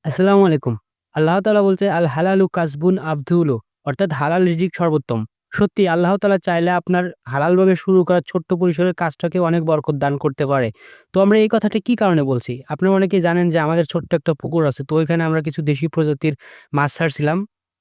আসসালামু আলাইকুম। আল্লাহ তাআলা বলছে, "আল হালালু কাসবুন আফদুলু" অর্থাৎ হালাল রিজিক সর্বোত্তম। সত্যি আল্লাহ তাআলা চাইলে আপনার হালালভাবে শুরু করা ছোট্ট পরিসরের কাজটাকে অনেক বরকত দান করতে পারে। তো আমরা এই কথাটা কি কারণে বলছি? আপনারা অনেকেই জানেন যে আমাদের ছোট্ট একটা পুকুর আছে। তো ওইখানে আমরা কিছু দেশি প্রজাতির মাছ ছাড়ছিলাম।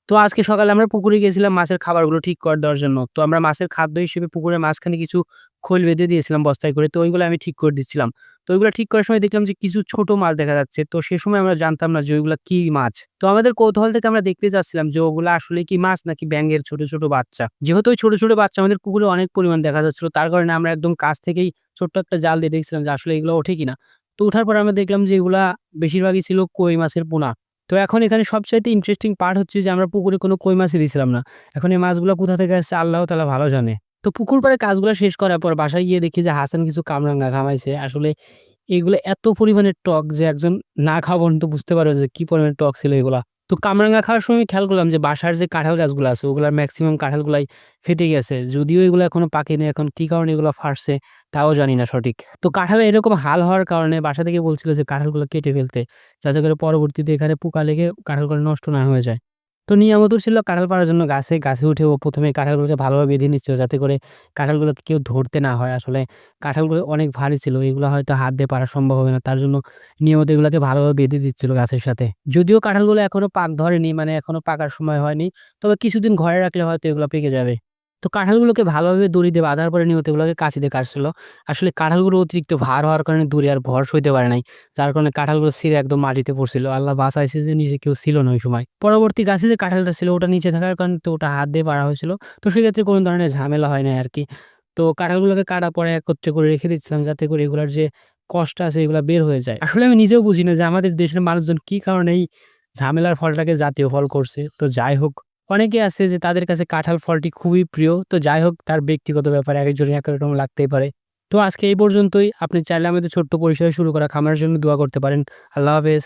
তো আজকে সকালে আমরা পুকুরে গিয়েছিলাম মাছের খাবারগুলো ঠিক করে দেওয়ার জন্য। তো আমরা মাছের খাদ্য হিসেবে পুকুরের মাঝখানে কিছু খৈল বেঁধে দিয়েছিলাম বস্তায় করে। তো ওইগুলো আমি ঠিক করে দিচ্ছিলাম। তো ওইগুলা ঠিক করার সময় দেখলাম যে কিছু ছোট মাছ দেখা যাচ্ছে। তো সে সময় আমরা জানতাম না যে ওইগুলা কি মাছ। তো আমাদের কৌতূহল থেকে আমরা দেখতে চাচ্ছিলাম যে ওগুলা আসলেই কি মাছ নাকি ব্যাঙের ছোট, ছোট বাচ্চা। যেহেতু ওই ছোট, ছোট বাচ্চা আমাদের পুকুরে অনেক পরিমাণ দেখা যাচ্ছিল, তার কারণে আমরা একদম কাছ থেকেই ছোট্ট একটা জাল দিয়ে দেখছিলাম যে আসলে এগুলো ওঠে কিনা। তো উঠার পরে আমরা দেখলাম যে এগুলা বেশিরভাগই ছিল কই মাছের পোনা। তো এখন এখানে সবচাইতে ইন্টারেস্টিং পার্ট হচ্ছে যে আমরা পুকুরে কোনো কই মাছই দিছিলাম না। এখন এই মাছগুলা কোথা থেকে আসছে আল্লাহ তাআলা ভালো জানে। তো পুকুর পাড়ে কাজগুলা শেষ করার পর বাসায় গিয়ে দেখি যে হাসান কিছু কামরাঙা ঘামাইছে। আসলে এগুলো এত পরিমাণে টক যে একজন না খাওয়া পর্যন্ত বুঝতে পারবে যে কি পরিমাণে টক ছিল এগুলা। তো কামরাঙা খাওয়ার সময় খেয়াল করলাম যে বাসার যে কাঁঠাল গাছগুলো আছে ওগুলার মেক্সিমাম কাঁঠালগুলাই ফেটে গেছে। যদিও এগুলো এখনো পাকেনি, এখন কি কারণে এগুলো ফাটছে তাও জানি না সঠিক। তো কাঁঠালের এরকম হাল হওয়ার কারণে বাসা থেকে বলছিল যে কাঁঠালগুলো কেটে ফেলতে, যাতে করে পরবর্তীতে এখানে পোকা লেগে কাঁঠালগুলো নষ্ট না হয়ে যায়। তো নিয়ামতুর ছিল কাঁঠাল পাড়ার জন্য গাছে উঠে ও ১ম এ কাঁঠালগুলোকে ভালোভাবে বেঁধে নিচ্ছিল যাতে করে কাঁঠালগুলোকে কেউ ধরতে না হয়। আসলে কাঁঠালগুলো অনেক ভারী ছিল। এগুলো হয়তো হাত দিয়ে পাড়া সম্ভব হবে না। তার জন্য নিয়মিত এগুলাকে ভালোভাবে বেঁধে দিচ্ছিল গাছের সাথে। যদিও কাঁঠালগুলো এখনো পাক ধরেনি, মানে এখনো পাকার সময় হয়নি। তবে কিছুদিন ঘরে রাখলে হয়তো এগুলা পেকে যাবে। তো কাঁঠালগুলোকে ভালোভাবে দড়ি দিয়ে বাঁধার পরে নিয়মিত এগুলোকে কাঁচি দিয়ে কাটছিল। আসলে কাঁঠালগুলো অতিরিক্ত ভার হওয়ার কারণে দড়ি আর ভর সইতে পারে নাই। যার কারণে কাঁঠালগুলো ছিঁড়ে একদম মাটিতে পড়ছিল। আল্লাহ বাঁচাইছে যে নিচে কেউ ছিল না ওই সময়। পরবর্তী গাছে যে কাঁঠালটা ছিল ওটা নিচে থাকার কারণে তো ওটা হাত দিয়ে পাড়া হয়েছিল। তো সেক্ষেত্রে কোনো ধরনের ঝামেলা হয় নাই আরকি। তো কাঁঠালগুলোকে কাটার পরে একত্রে করে রেখে দিচ্ছিলাম যাতে করে এগুলার যে কষ্ট আছে এগুলা বের হয়ে যায়। আসলে আমি নিজেও বুঝি না যে আমাদের দেশের মানুষজন কি কারণে এই ঝামেলার ফলটাকে জাতীয় ফল করছে। তো যাই হোক, অনেকে আছে যে তাদের কাছে কাঁঠাল ফলটি খুবই প্রিয়। তো যাই হোক, তার ব্যক্তিগত ব্যাপার, একেকজনের একেক রকম লাগতেই পারে। তো আজকে এই পর্যন্তই। আপনি চাইলে আমাদের ছোট্ট পরিসরে শুরু করা খামারের জন্য দোয়া করতে পারেন। আল্লাহ হাফেজ।